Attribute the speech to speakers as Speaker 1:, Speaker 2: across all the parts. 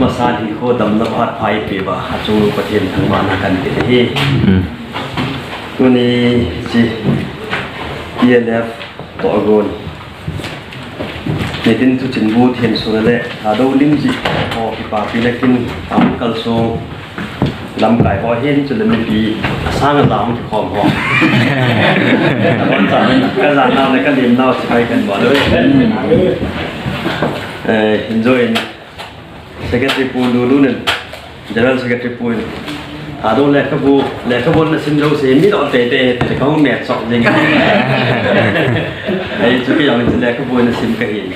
Speaker 1: มาซาดีโคดำนับพัดไพ่ปีบ่าจูประเทศทางบ้านกันเป็นที่ตัวนี้จี ELF ต่อโกนNitin Thuchin BuเทียนสุนเละAddlลิมจิพอปีปาปีนักกินตามกัลโซลำไก่พอเห็นจนเลยปีสร้างกันตามที่คอมหอมวันจันทร์ก็ร้านน้ำในก็เลี้ยงน้ำใช้กันบ่เลยenjoy secretary ปูดูนึง general secretary ปูAddlแลกขบวนสินเราเสียมีต่อเตะแต่เขาแมทสองยังไงไอ้ชุดที่อย่างนี้แลกขบวนสินก็เห็น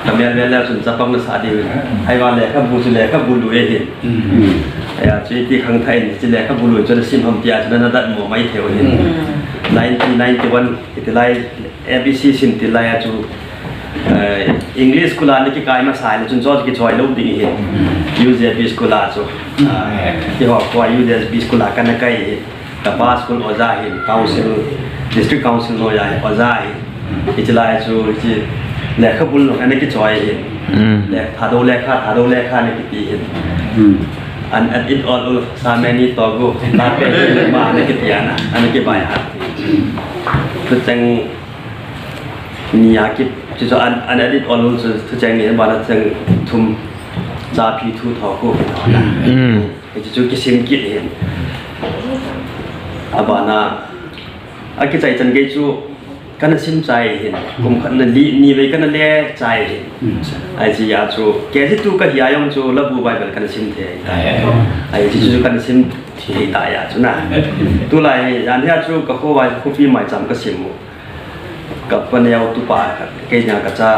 Speaker 1: ทำงานแล้วสุนทรภาพนักศึกษาดีให้ว่าแลกขบวนดูเห็นไอ้ชีวิตที่ข้างไทยจะแลกขบวนจนสินทำเตียจนนั้นดัดหมวไม่เที่ยวเห็น1991ที่ไล่ ABC สินที่ไล่จูEnglish school आने की काय में साइल चुन सोच की चॉइस लोग दी है UZB school आ जो कि हो कोई UZB school आकर न कहीं है तबास school ओजा है council district council ओजा है ओजा है इचला है जो इचे लेखा बुल लोग आने की चॉइस है लेख थादो लेखा ने की ती है and it all सामने तो गो लापे मां आने की तिया ना आने की बाया तो चंग निया की就按那里all是在年把它整从扎皮土陶过给它了，就给先给的，把那个在真给住，跟那心在的，共看那你为跟那咧在的，是呀住，其实都个也用住那不外边跟那心态，就是跟那心态大呀，就那，都来然后住个后外后边买咱们个心目。กับวันเยาวตุปาครับเกี่ยงกับจ้า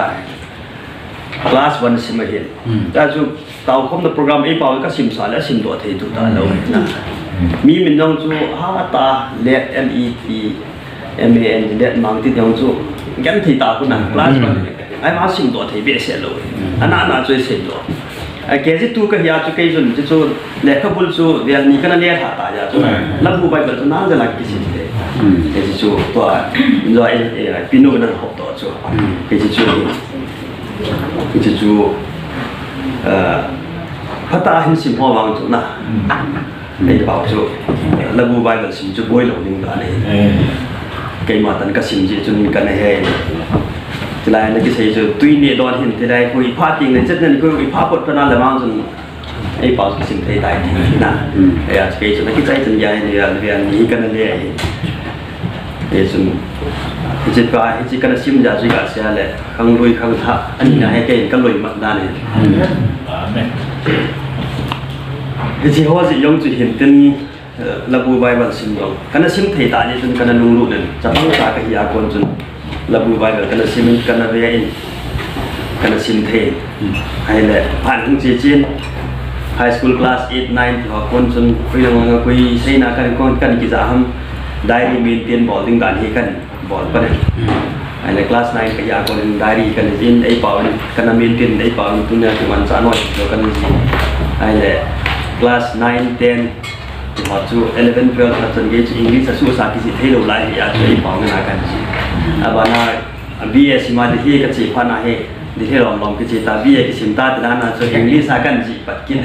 Speaker 1: คลาสวันสิมาเห็นแต่จุดเตาคมในโปรแกรมไอ้เปล่าก็สิมสารและสิมตัวเทตุตาเรานะมีมันยังจุดฮาตาเล็ด MET MAN เล็ดมังที่ยังจุดกันที่ตาคนนั้นคลาสวันไอ้มาสิมตัวเทเบี้ยเสียเลยอันนั้นจุดสิมตัวไอ้เกี่ยตัวก็ยาจุดเกี่ยจุดเล็กขบุลจุดเดี๋ยวนี้ก็นั่นเลี้ยหาตายาจุดลับบูไปแบบจุดนั้นจะหลักกี่สิบเทไอ้จุดตัวรอยปีนู้นนั่นหกตัวจุดไอ้จุดพัฒนาหินสิมหัววางจุดน่ะไอ้เป่าจุดลับบูไปแบบสิมจุดบ่อยหลงนิ่งตาเลยเกี่ยมาตันก็สิมจุดกันให้ทีไรนั่นก็ใช่จุดตุยเนี่ยโดนเห็นทีไรคุยพาดจริงเลยจุดนั้นคุยพาดพดพนันเลยมั้งจนไอ้เป่าสิมไทยตายนะไอ้อาจจะจุดนั้นก็ใจจนใหญ่เนี่ยนี้กันเลยสุนจิตว่าจิตกันซิมจะจุกเสียเลยขังลุยขังท่าอันนี้นะให้เก่งก็ลุยมัดได้เลยจิตว่าจิตยงจุเห็นเป็นระบุใบบันซิมลงกันซิมไทยตาจนกันลุงลุนั่นจะต้องตากยาคนจนระบุใบแบบกันซิมกันเรียนกันซิมไทยให้เลยผ่านทั้งจีนไฮสคูลคลาส8 9ที่ว่าคนจนคุยใช้นากันกิจกรรมdiary maintain ball ting dan hi kan ball pa ai le class 9 ka ya ko diary kan in ai paw kan maintain ai paw tu na tu man sa noi lo kan ai le class 9 10 to to 11 12 ta chen ge english sa su sa ki si thelo lai ya ai paw na kan si abana bs ma de hi ka chi pha na he de he lom ki chi ta bs ki sim ta ta na so english sa kan ji pat kin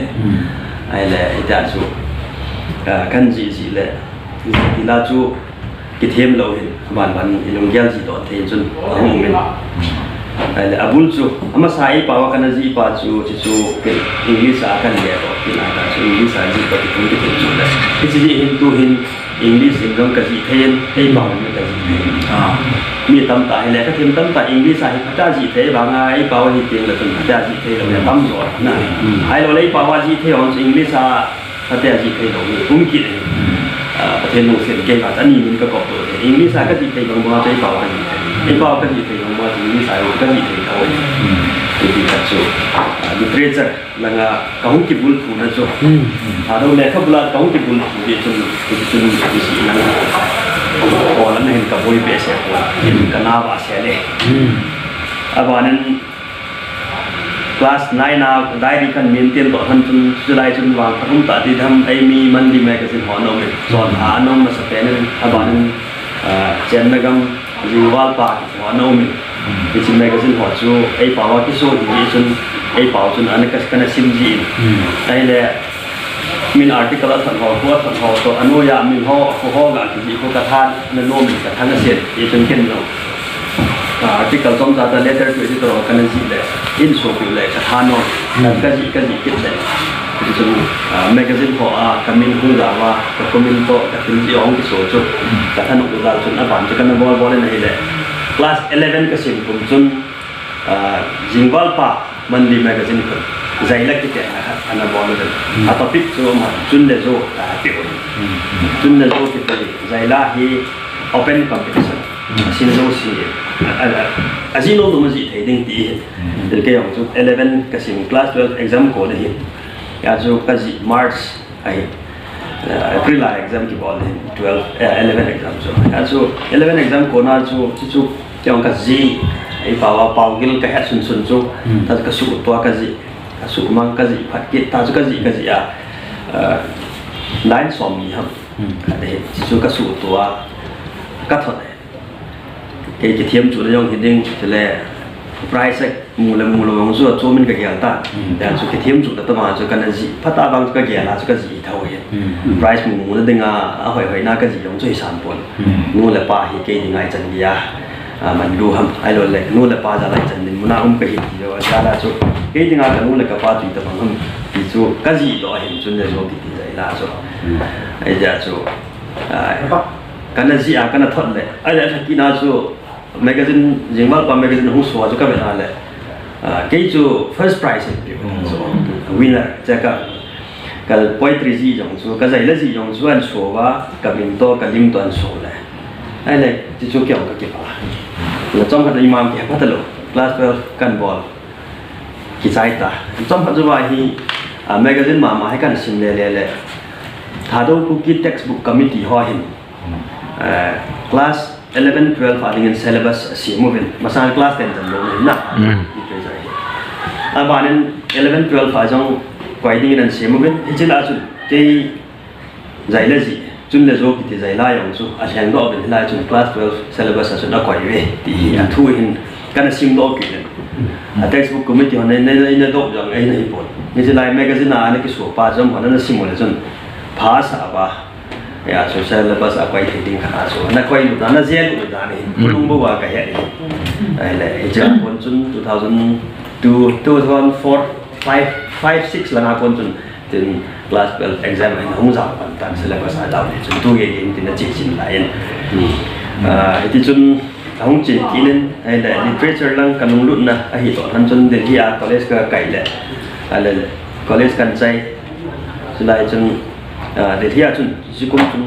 Speaker 1: ai le ita su kan ji leที่ลาจูกิเทียมเราเห็นวันอิลุงเกียลจีต่อเทียนจนห้องเป็นอะไรอาบุลจูอามาสายป่าวกันนะจีป่าจูเป็นอังกฤษอากันเดียวเป็นอะไรจูอังกฤษอาจีปฏิบัติเป็นจูเลยที่จีเห็นตัวเห็นอังกฤษเห็นตรงกับจีเทียนให้ป่าวมันกับจีเทียนมีตั้มตาให้แล้วก็เทียมตั้มตาอังกฤษให้พระเจ้าจีเทียนบางไอ้ป่าวให้เทียนแล้วเป็นพระเจ้าจีเทียนเราเนี่ยตั้มหยอดนะไอ้เราเลยป่าวจีเทียนของอังกฤษพระเจ้าจีเทียนเราเนี่ยพุ่งกินประเทศนู้นเศรษฐกิจอันนี้มันก็กอบตัวเองนิสัยก็จีเทียนของว่าใจเป่ากันไอ้เป่าก็จีเทียนของว่าจีนิสัยก็จีเทียนเขาดีจัดจูดิเทรเซอร์แล้วก็เขาคิดบุญถูกนะจูเราเลี้ยงเขาบุญเขาคิดบุญถูกดีจนดีสินั่นพอแล้วเห็นกับบุญเบสเซ่เห็นกันน้าว่าเสียเลยวันนั้นคลาส9นาได้ดีกันมีเตียนต่อทันจนสุดท้ายจนวางพระองค์ตัดที่ทำไอ้มีมันดีแม็กซ์สิหอนอมสอนหานอมมาสเปนนั้นวันนั้นเจนนักกำริวาลปากหอนอม ที่จริงแมกกาซีนหัวจูไอ้ป่าวที่โซ่ดีจนไอ้ป่าวจนอันนั้นก็กันซิมจีไอ้แหละมีอาร์ติเคิลถัดหัวตัวถัดหัวตัวอนุญาตมีห่อกันที่พวกกระทานนั่นร่วมกับทางเสียดอีจนเก่งเราอาร์ติเคิลสมจัดเลเตอร์ตัวที่ตัวกันจีเลยอินโซฟิลเลยกระทานนอนก็จีคิดเลยที่จริงแมกกาซีนหัวกำมินหูดาว่ากับคอมมินโตกับที่ที่องค์ที่โซ่จุกระทานอุดรจนอันบันจะกันบอลเลยเลยClass 11 kasi pun jun jingwal pa monthly magazine ko zaila kite ana bol den a topic so ma jun le zo ti ko jun le zo kite zaila hi open competition sin zo si azino do ma ji thai ding ti del ke yong chu 11 kasi class 12 exam ko de hi ya jo kasi March ai April exam ki bol 11 exam so 11 exam ko na chu yang kazi ai bawa paugil ka hat sun chu ta ka su to kazi ka su mang kazi phat ta chu kazi ya line som mi ham de chu ka su to ka thot ke thiam chu le yong hiding le price mu le yong chu chu min ka gyal ta da chu ke thiam chu ta ma chu kan ji phata bang ka gyal la chu ka ji thau he price mu le dinga a hoi na ka ji yong chu san pon mu le pa hi ke dingai chan yaมันดูฮัมไอโรเล็กนู่นเลยป้าจะไล่จันดินมุนาไปเห็นเดียวจะได้จุเกี่ยงกันนู่นเลยกับป้าจุดแต่บางฮัมที่จุก็จีต่อเห็นจนเลยจุที่ใจล่าจุไอ้เจ้าจุกันนั่นสิกันนั่นทอดเลยไอ้เจ้าสักกี่น่าจุแมกกาซีนยิงว่าป้าแมกกาซีนหุ่นสวยจุก็เป็นอะไรเกี่ยงจุ first prize เป็นจุ winner จะกับ poetry จีจงจุกับใจละจีจงจุอันชัวว่ากับมินโตกับลิมตัวอันชัวเลยไอ้เลยที่จุเกี่ยวกับเกี่ยวเราจำพัดอิมามเกี่ยวพัดโล class 12กันบอลกี่สายตาจำพัดจะว่าที่แมกกาซีนมาให้กันสิมเลยถ้าดูคุกกี้ textbook committee ห่อหินclass 11 12อะไรเงี้ย syllabus สีมูฟินมาสร้าง class 10จันโลเลยนะบ้านนั้น11 12อาจจะกว่าดีนั่นสีมูฟินที่จะล่าสุดที่ใจละสิจุนเลโซกิติใจไล่อย่างสุอาเซียนก็เป็นไล่จุน class 12 syllabus ส่วนนักกว่าอยู่ที่ทุ่งหินกันซิมโลกินtextbook committee ในโต๊ะอย่างไอ้ในญี่ปุ่นนี่จะไล่แมกกาซีนอะไรที่สูบป้าจำหัวนั้นซิมเลยจนภาษาบ้าอย่าโซเชียลภาษาควายที่ดิ้งขนาดสูนักควายอยู่ด้านนั้นเจ้าอยู่ด้านนี้ลุงบอกว่ากันอย่างนี้ไอ้เลยจากคนจน2004 5 6แล้วนะคนจนถึง class 12 exam ให้ห้องสอบกันตาม syllabus อาจารย์จนตัวเองที่นั่นจีจินไหลที่จนห้องจีกินไอ้เลย literature ลังกันลุ่นนะไอ้ที่ตอนนั้นจนเด็กที่อา college ก็ไกลเลยอะไร college กันใจสุดท้ายจนเด็กที่อาจนจิกุมจน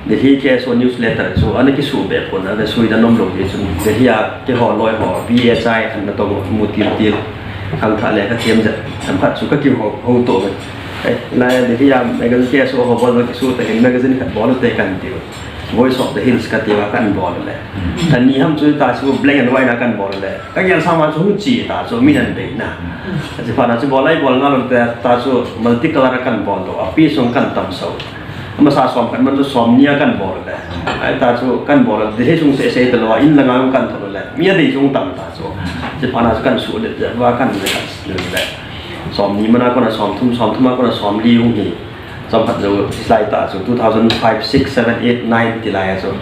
Speaker 1: เด็กที่แค่ส่วน newsletter ส่วนอันนี้ก็สูบแบบคนนะแต่ส่วนนั้นน้องลงที่จนเด็กที่อาแค่ห่อลอยห่อ VSI อันนั้นต้องมูติลทางทะเลก็เทียมจะสัมผัสสุขกิจของตัวมันไอ้นายเดี๋ยวที่ยามแมกกาซีนแค่สู้เขาบอลมาสู้แต่เห็นแมกกาซีนขัดบอลแต่กันเดียว voice of the hills ก็เดียวกันบอลเลยแต่นี่ฮัมช่วยตาสู้ black and white กันบอลเลยก็ยังสามารถสู้จีตาสู้มีนั่นเองนะจะพานาสู้บอลไล่บอลงานลงแต่ตาสู้ multi color กันบอลตัวปีส่งกันต่ำสู้มาสะสมกันมันจะสมเนียกันบอลเลยไอ้ตาสู้กันบอลเดี๋ยวส่งเสียตลอดอินละงานกันตลอดเลยมีอะไรส่งต่ำตาสู้จะพานาสู้กันสู้เดี๋ยวว่ากันเลยเลยสอมนี้มันน่าก็น่าสอมทุ่มมากก็น่าสอมดีหุ่นนี่สอมผัดจะสไลด์ตาส่วน2005 6 7 8 9ที่ไล่ส่วน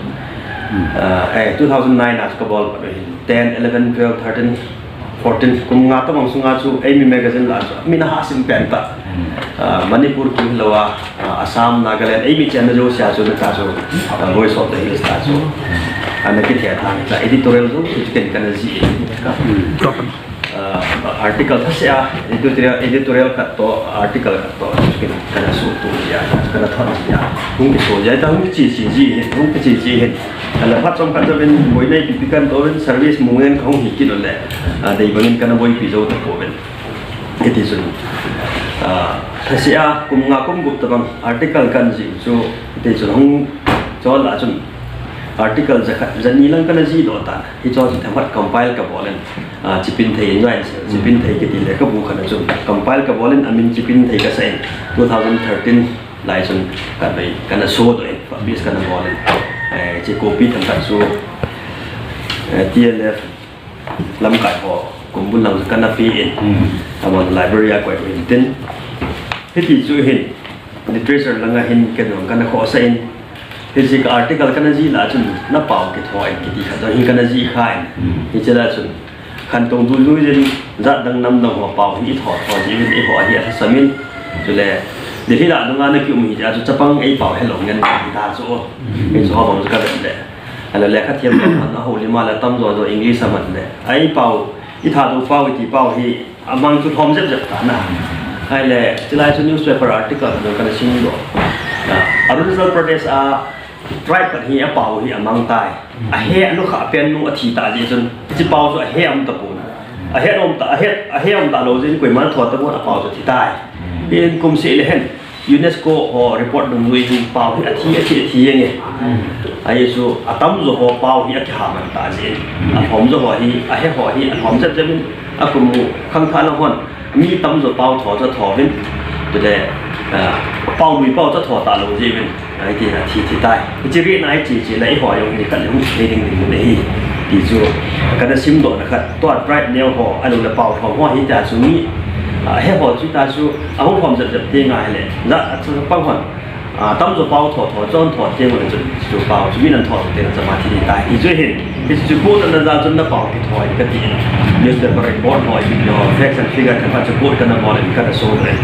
Speaker 1: 2009น่ะสกบอล10 11 12 13 14กุมงาต้องมองสุงาจูไอ้มีแมกกาซีนล่ะมีน่าหาสิมเปลี่ยนตามณิปุรกิลวาอาสามนาแกแลนด์ไอ้มีเจนโจเซียจูนักจู voice of the hills ตาจูอันนั้นคิดเห็นทางจาก editorial จูที่เป็นกันจีarticle ทั้งเสีย editorial กัดตัว article กัดตัวคือการสู้ตัวใหญ่การทำใหญ่หุ่นที่สู้ใหญ่แต่หุ่นที่จีเห็นหุ่นที่จีเห็นแล้วพัดสมกันจะเป็นมวยในปีพิการตัวเป็น service มุ่งเงินของหิกินนั่นแหละแต่บางทีการมวยปีโจตัวเป็นที่สุดทั้งเสียกุมงากุมกุบตัวบาง article กันจีจูที่สุดหุ่นจอละจุนarticle จะนี่ลังกันจีโดตาที่จอจะทำให้ compile กับบอลเลนจิปินไทยย่อยจิปินไทยกิติเลก็บุคคลจุด compile กับบอลเลนอามินจิปินไทยก็เซ็น2013หลายจนกันไปกันโซ่ตัวเองบิสกันบอลเลนจะ copy ทำการโซ่ TLF ลำไก่พอกลุ่มบุญหลังสกันนาปีเองทำวันไลบรารีกว่าเห็นตินที่ช่วยเห็นลิเทอเรเจอร์ลังเห็นกันของกันข้อเส้นที่สิ่งอาร์ติเคิลกันจีละจนนับเป่ากิจหอยกิจขัดตอนนี้กันจีขายที่จะละจนขันตรงดูลุยจนจัดดังนำดังหัวเป่าที่ถอดจีวินไอหัวที่ทัศมินจุดแรกเดี๋ยวที่ละตรงนั้นนึกอยู่มีจะจะปังไอเป่าให้หลงเงินที่ตาโซ่ไอโซ่ผมจะกันแบบนี้อะไรแหละขัดเทียมกันนะโหลิมาแล้วตั้มตัวอังกฤษสมัติเลยไอเป่าที่ถาดูเป่าที่เป่าที่มังจุดหอมเจ็บจับกันนะไอ้แหละจะไล่ชนนิวส์เพเปอร์อาร์ติเคิลตรงกันชิมดูArunachal Pradesh tribe กันที่เป่าที่มังตายเฮียนุขาเป็นนุอธิตาลีจนที่เป่าสุเฮียมตะปูนเฮียอมตาเฮียอมตาโลจินกุยมันถอดตะปูนเป่าสุที่ตายเป็นกลุ่มเสรีเห็นยูเนสโกฮอรีพอร์ตดูวิธีเป่าที่อธิยังไงไอ้สุตั้มจะฮอเป่าที่อธิหามันตาจีนผมจะฮอที่เฮียฮอที่ผมจะเป็นกลุ่มข้างท่านละคนมีตั้มจะเป่าถอดจะถอดเป็นจะได้เป่ามือเป่าจะถอดตาลงจีเป็นไอ้ที่นะที่ใต้จะเรียกนายจีเลยหัวยังมีกันเลยหุ่นเด้งๆเลยที่จู่กันจะซิมโดนนะครับตัวไบรท์เนี่ยหัวอันนู้นเป่าของหัวหินจ่าสูงให้หัวจุดตาสูเอาหัวผมจะเตียงไงเลยแล้วปังหัวตั้มจะเป่าถอดจนถอดเตียงมันจะเป่าจะมีนันถอดเตียงจะมาที่ใต้ที่จะเห็นที่จะพูดอันนั้นจนจะเป่าที่ถอยกันทีเรื่องเดินไปบอลหอยวิดีโอแฟชั่นฟิกกันว่าจะพูดกันนะบอลกันจะโซ่เลย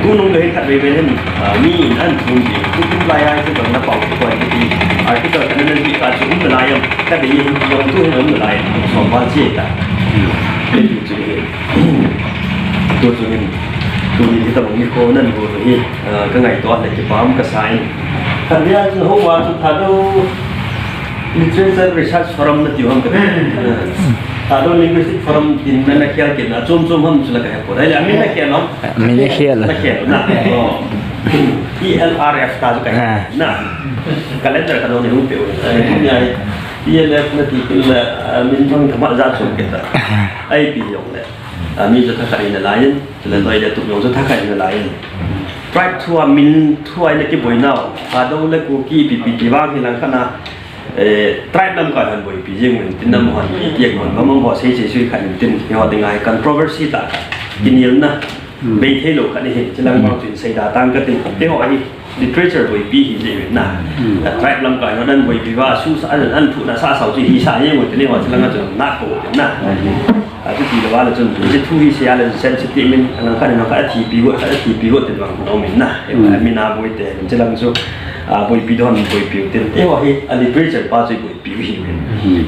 Speaker 1: tu nung gahin kat beben ni an tunji tu layar tu bang napau tu koi ti article kan nan ki ka chu melayam ka de yin yong tu hem melayam so ba ji ta tu ni kita bang ko nan ho hi ka ngai to le ki pam ka sai kan dia ho wa tu tha do literature research forum na ti hom ka Addl linguistic forum din na nakial kin na chom ham sila kaya ko dahil amin na kial no
Speaker 2: amin na kial
Speaker 1: na ELRF ta kaya na calendar ka ni rupe o niya ELF na tikil min bang thama za chom kita ai pi yong le amin sa thakay na layan sila toy da tuk yong sa thakay na layan right to amin to ai na ki boy now Addl la ko ki pi ba ki lang kana tribe nam ka han boy pi jing min tin nam han pi tiek mon mamang ho sei sei khan tin yo ding ai controversy ta kin yel na be thelo khan he chilang ma tin sei da tang ka tin te ho ai literature boy pi hi je na tribe nam ka no dan boy pi wa su sa an thu na sa sau ji hi sa ye mo tin ho chilang ka na ko na tu ti la wa la chun ji thu hi sia la sensitive min an ka na ka ti pi wo tin bang no min na min na boy te chilang so boy pi don boy pi tin e ho hi a literature pa boy pi hi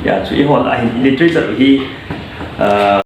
Speaker 1: ya chu e ho la hi literature hi